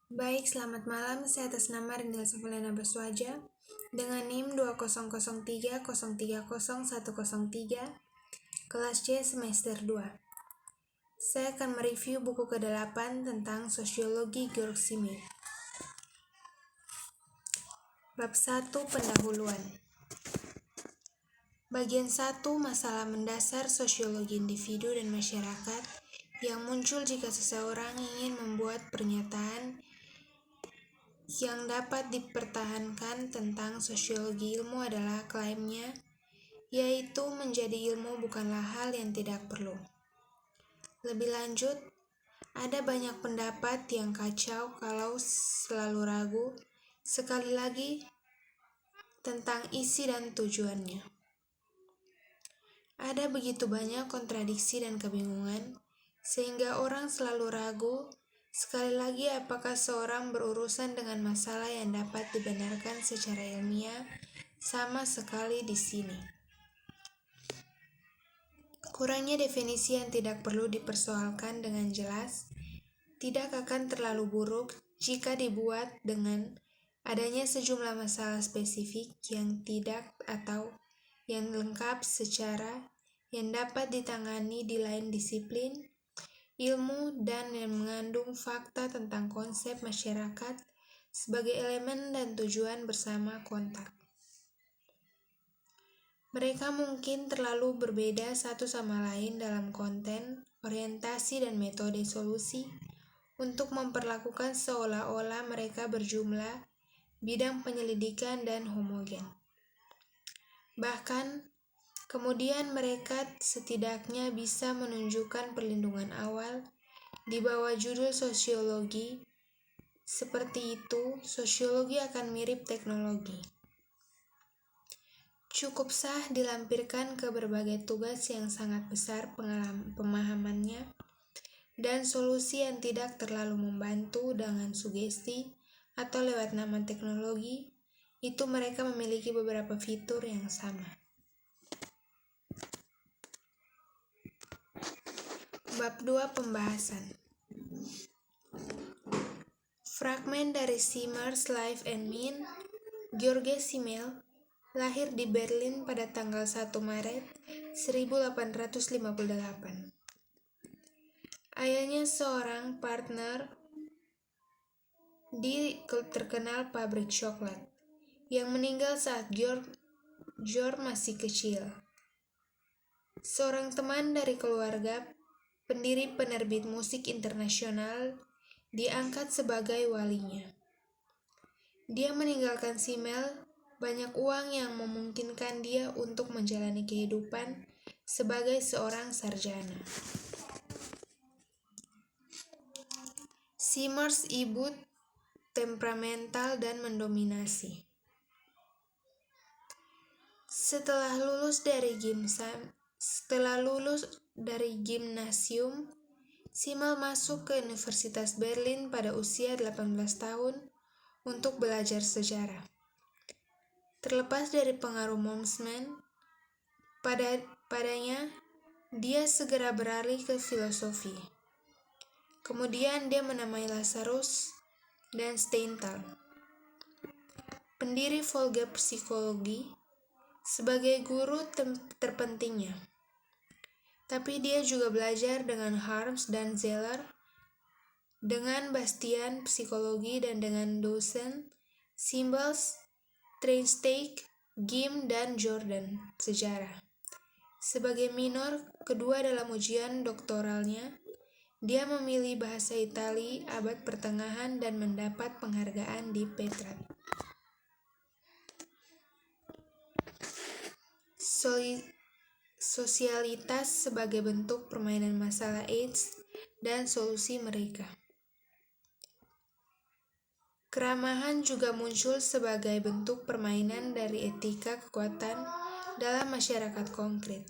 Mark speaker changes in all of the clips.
Speaker 1: Baik, selamat malam. Saya atas nama Rindel Sofalena Baswaja dengan NIM 2003030103 kelas C semester 2. Saya akan mereview buku ke-8 tentang Sosiologi Georg Simmel. Bab 1 Pendahuluan. Bagian 1 Masalah mendasar sosiologi individu dan masyarakat yang muncul jika seseorang ingin membuat pernyataan yang dapat dipertahankan tentang sosiologi ilmu adalah klaimnya, yaitu menjadi ilmu bukanlah hal yang tidak perlu. Lebih lanjut, ada banyak pendapat yang kacau kalau selalu ragu, sekali lagi, tentang isi dan tujuannya. Ada begitu banyak kontradiksi dan kebingungan, sehingga orang selalu ragu, sekali lagi apakah seorang berurusan dengan masalah yang dapat dibenarkan secara ilmiah sama sekali di sini. Kurangnya definisi yang tidak perlu dipersoalkan dengan jelas tidak akan terlalu buruk jika dibuat dengan adanya sejumlah masalah spesifik yang tidak atau yang lengkap secara yang dapat ditangani di lain disiplin ilmu dan yang mengandung fakta tentang konsep masyarakat sebagai elemen dan tujuan bersama kontak. Mereka mungkin terlalu berbeda satu sama lain dalam konten, orientasi, dan metode solusi untuk memperlakukan seolah-olah mereka berjumlah, bidang penyelidikan, dan homogen. Bahkan, kemudian mereka setidaknya bisa menunjukkan perlindungan awal di bawah judul sosiologi. Seperti itu, sosiologi akan mirip teknologi. Cukup sah dilampirkan ke berbagai tugas yang sangat besar pemahamannya dan solusi yang tidak terlalu membantu dengan sugesti atau lewat nama teknologi, itu mereka memiliki beberapa fitur yang sama. Bab 2 Pembahasan. Fragmen dari Simmer's Life and Mean. Georg Simmel lahir di Berlin pada tanggal 1 Maret 1858. Ayahnya seorang partner di terkenal pabrik coklat yang meninggal saat Georg masih kecil. Seorang teman dari keluarga pendiri penerbit musik internasional diangkat sebagai walinya. Dia meninggalkan Simmel banyak uang yang memungkinkan dia untuk menjalani kehidupan sebagai seorang sarjana. Simmers ibu temperamental dan mendominasi. Setelah lulus dari gimnasium, Simmel masuk ke Universitas Berlin pada usia 18 tahun untuk belajar sejarah. Terlepas dari pengaruh Momsman padanya, dia segera beralih ke filosofi. Kemudian dia menamai Lazarus dan Steinthal, pendiri Volkspsychologie, sebagai guru terpentingnya. Tapi dia juga belajar dengan Harms dan Zeller, dengan Bastian psikologi dan dengan dosen Simmels, Treinsteig, Gim, dan Jordan sejarah. Sebagai minor kedua dalam ujian doktoralnya, dia memilih bahasa Itali abad pertengahan dan mendapat penghargaan di Petra. Sosialitas sebagai bentuk permainan masalah AIDS dan solusi mereka. Keramahan juga muncul sebagai bentuk permainan dari etika kekuatan dalam masyarakat konkret.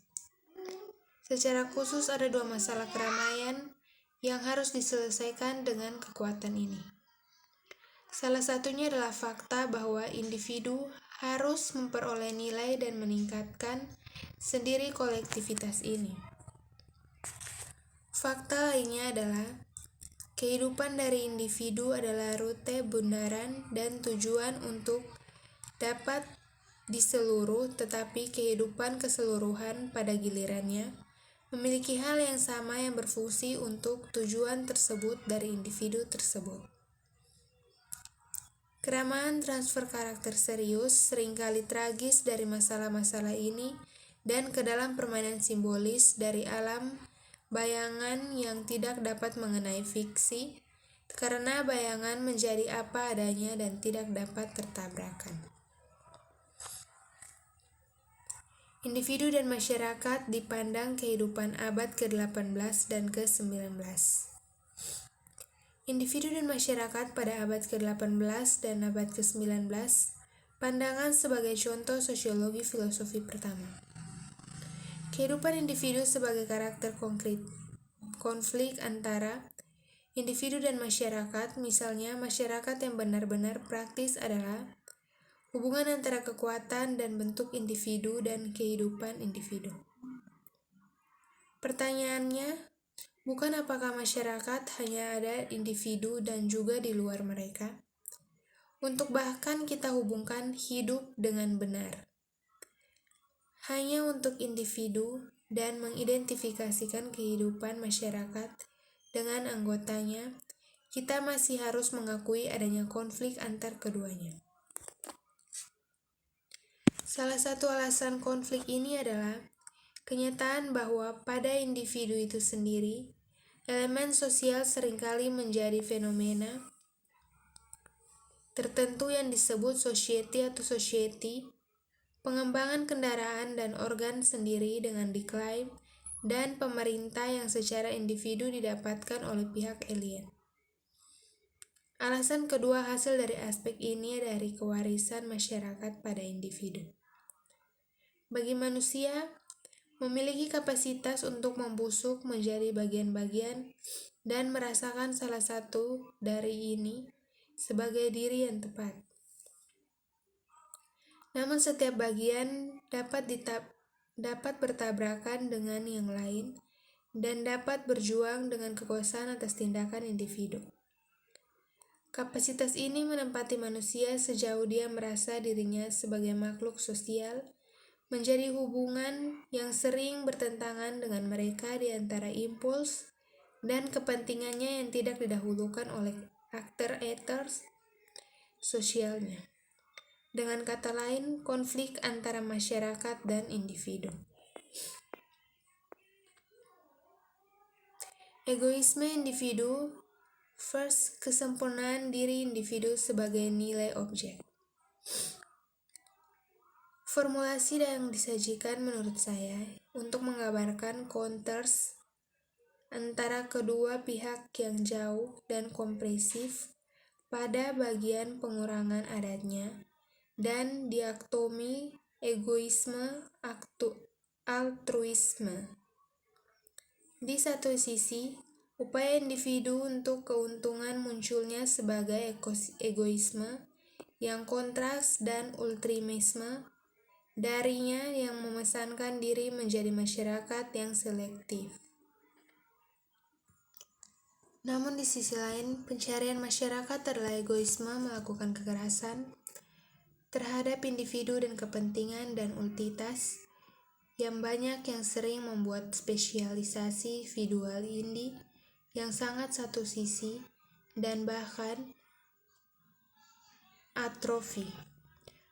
Speaker 1: Secara khusus ada dua masalah keramaian yang harus diselesaikan dengan kekuatan ini. Salah satunya adalah fakta bahwa individu harus memperoleh nilai dan meningkatkan sendiri kolektivitas ini. Fakta lainnya adalah Kehidupan dari individu adalah rute bundaran dan tujuan untuk dapat di seluruh, tetapi kehidupan keseluruhan pada gilirannya memiliki hal yang sama yang berfungsi untuk tujuan tersebut dari individu tersebut. Keramahan transfer karakter serius seringkali tragis dari masalah-masalah ini dan ke dalam permainan simbolis dari alam bayangan yang tidak dapat mengenai fiksi, karena bayangan menjadi apa adanya dan tidak dapat tertabrakan. Individu dan masyarakat dipandang kehidupan abad ke-18 dan ke-19. Individu dan masyarakat pada abad ke-18 dan abad ke-19, pandangan sebagai contoh sosiologi filosofi pertama. Kehidupan individu sebagai karakter konkret, konflik antara individu dan masyarakat, misalnya masyarakat yang benar-benar praktis adalah hubungan antara kekuatan dan bentuk individu dan kehidupan individu. Pertanyaannya, bukan apakah masyarakat hanya ada individu dan juga di luar mereka? Untuk bahkan kita hubungkan hidup dengan benar. Hanya untuk individu dan mengidentifikasikan kehidupan masyarakat dengan anggotanya, kita masih harus mengakui adanya konflik antar keduanya. Salah satu alasan konflik ini adalah kenyataan bahwa pada individu itu sendiri, elemen sosial seringkali menjadi fenomena tertentu yang disebut society atau society, pengembangan kendaraan dan organ sendiri dengan diklaim, dan pemerintah yang secara individu didapatkan oleh pihak alien. Alasan kedua hasil dari aspek ini dari kewarisan masyarakat pada individu. Bagi manusia, memiliki kapasitas untuk membusuk menjadi bagian-bagian dan merasakan salah satu dari ini sebagai diri yang tepat. Namun setiap bagian dapat bertabrakan dengan yang lain dan dapat berjuang dengan kekuasaan atas tindakan individu. Kapasitas ini menempati manusia sejauh dia merasa dirinya sebagai makhluk sosial, menjadi hubungan yang sering bertentangan dengan mereka di antara impuls dan kepentingannya yang tidak didahulukan oleh aktor-actors sosialnya. Dengan kata lain, konflik antara masyarakat dan individu. Egoisme individu first, kesempurnaan diri individu sebagai nilai objek. Formulasi yang disajikan menurut saya untuk menggambarkan kontras antara kedua pihak yang jauh dan kompresif pada bagian pengurangan adatnya dan diaktomi egoisme altruisme. Di satu sisi, upaya individu untuk keuntungan munculnya sebagai egoisme yang kontras dan ultimisme darinya yang memesankan diri menjadi masyarakat yang selektif. Namun di sisi lain, pencarian masyarakat adalah egoisme melakukan kekerasan terhadap individu dan kepentingan dan ultitas yang banyak yang sering membuat spesialisasi individual yang sangat satu sisi dan bahkan atrofi.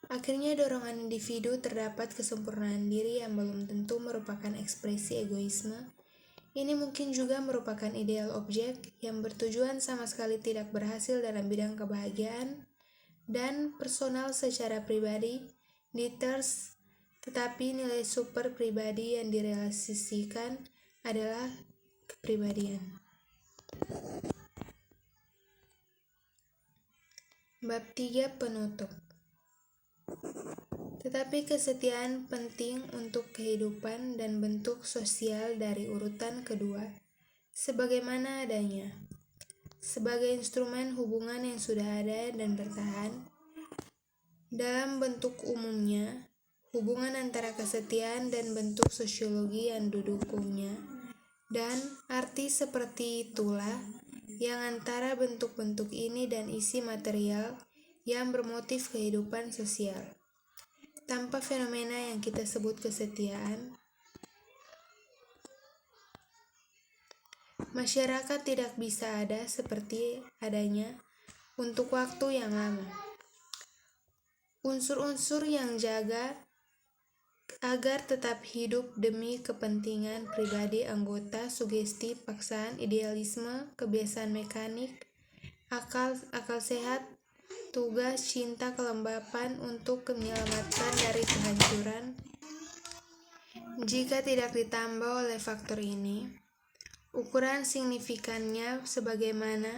Speaker 1: Akhirnya dorongan individu terdapat kesempurnaan diri yang belum tentu merupakan ekspresi egoisme. Ini mungkin juga merupakan ideal objek yang bertujuan sama sekali tidak berhasil dalam bidang kebahagiaan dan personal secara pribadi, details, tetapi nilai super pribadi yang direalisasikan adalah kepribadian. Bab 3 penutup. Tetapi kesetiaan penting untuk kehidupan dan bentuk sosial dari urutan kedua, sebagaimana adanya, sebagai instrumen hubungan yang sudah ada dan bertahan. Dalam bentuk umumnya, hubungan antara kesetiaan dan bentuk sosiologi yang didukungnya, dan arti seperti itulah yang antara bentuk-bentuk ini dan isi material yang bermotif kehidupan sosial. Tanpa fenomena yang kita sebut kesetiaan, masyarakat tidak bisa ada seperti adanya untuk waktu yang lama. Unsur-unsur yang jaga agar tetap hidup demi kepentingan pribadi anggota, sugesti, paksaan, idealisme, kebiasaan mekanik, akal sehat, tugas, cinta, kelembapan untuk menyelamatkan dari kehancuran. Jika tidak ditambah oleh faktor ini, ukuran signifikannya sebagaimana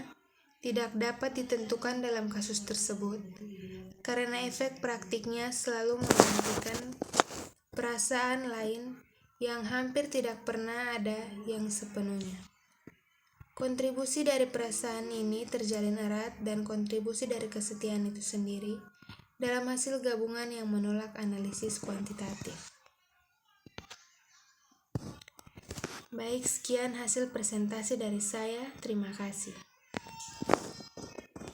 Speaker 1: tidak dapat ditentukan dalam kasus tersebut, karena efek praktiknya selalu menggantikan perasaan lain yang hampir tidak pernah ada yang sepenuhnya. Kontribusi dari perasaan ini terjalin erat dan kontribusi dari kesetiaan itu sendiri dalam hasil gabungan yang menolak analisis kuantitatif. Baik, sekian hasil presentasi dari saya. Terima kasih.